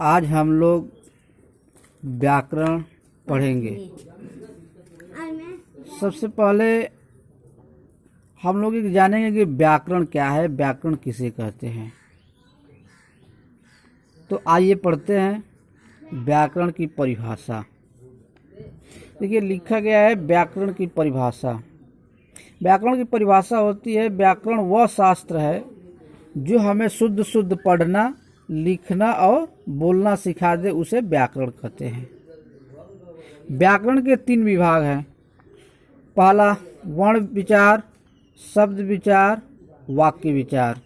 आज हम लोग व्याकरण पढ़ेंगे। सबसे पहले हम लोग ये जानेंगे कि व्याकरण क्या है, व्याकरण किसे कहते हैं। तो आइए पढ़ते हैं व्याकरण की परिभाषा। देखिए लिखा गया है व्याकरण की परिभाषा। व्याकरण की परिभाषा होती है, व्याकरण वह शास्त्र है जो हमें शुद्ध शुद्ध पढ़ना, लिखना और बोलना सिखा दे, उसे व्याकरण कहते हैं। व्याकरण के 3 विभाग हैं। पहला वर्ण विचार, शब्द विचार, वाक्य विचार।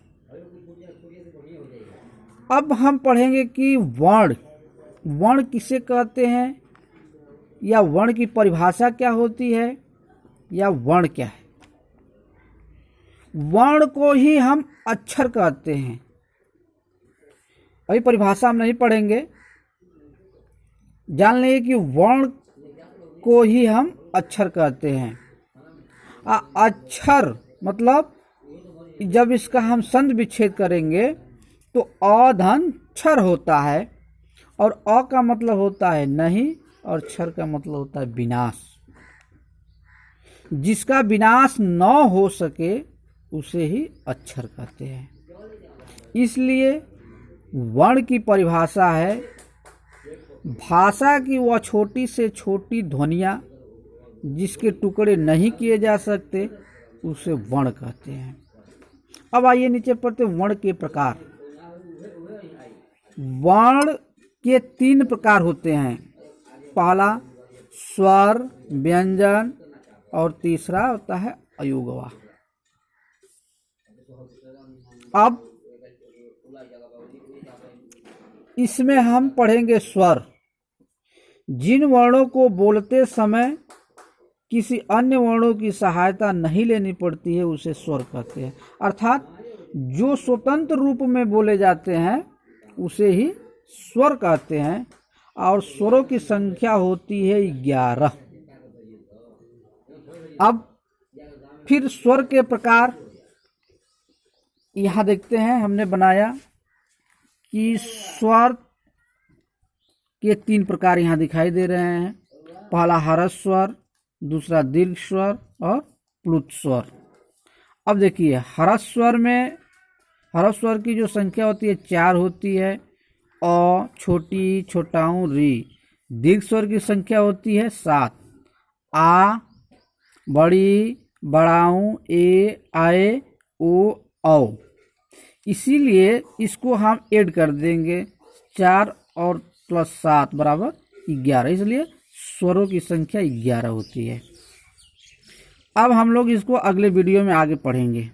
अब हम पढ़ेंगे कि वर्ण किसे कहते हैं, या वर्ण की परिभाषा क्या होती है, या वर्ण क्या है। वर्ण को ही हम अक्षर कहते हैं। अभी परिभाषा हम नहीं पढ़ेंगे, जान लेंगे कि वर्ण को ही हम अक्षर कहते हैं। अक्षर मतलब जब इसका हम संध विच्छेद करेंगे तो अधन क्षर होता है, और अ का मतलब होता है नहीं, और क्षर का मतलब होता है विनाश। जिसका विनाश न हो सके उसे ही अक्षर कहते हैं। इसलिए वर्ण की परिभाषा है भाषा की वह छोटी से छोटी ध्वनियाँ जिसके टुकड़े नहीं किए जा सकते, उसे वर्ण कहते हैं। अब आइए नीचे पढ़ते वर्ण के प्रकार। वर्ण के 3 प्रकार होते हैं। पहला स्वर, व्यंजन, और तीसरा होता है अयुग्मा। अब इसमें हम पढ़ेंगे स्वर। जिन वर्णों को बोलते समय किसी अन्य वर्णों की सहायता नहीं लेनी पड़ती है, उसे स्वर कहते हैं। अर्थात जो स्वतंत्र रूप में बोले जाते हैं उसे ही स्वर कहते हैं, और स्वरों की संख्या होती है 11। अब फिर स्वर के प्रकार यहाँ देखते हैं, हमने बनाया कि स्वर के 3 प्रकार यहाँ दिखाई दे रहे हैं। पहला ह्रस्व स्वर, दूसरा दीर्घ स्वर और प्लुत स्वर। अब देखिए ह्रस्व स्वर में ह्रस्व स्वर की जो संख्या होती है 4 होती है। अ, छोटी, छोटाऊ, री। दीर्घ स्वर की संख्या होती है 7। आ, बड़ी, बड़ाऊ, ए, आए, ओ, औ। इसीलिए इसको हम ऐड कर देंगे, 4 और प्लस 7 बराबर 11। इसलिए स्वरों की संख्या 11 होती है। अब हम लोग इसको अगले वीडियो में आगे पढ़ेंगे।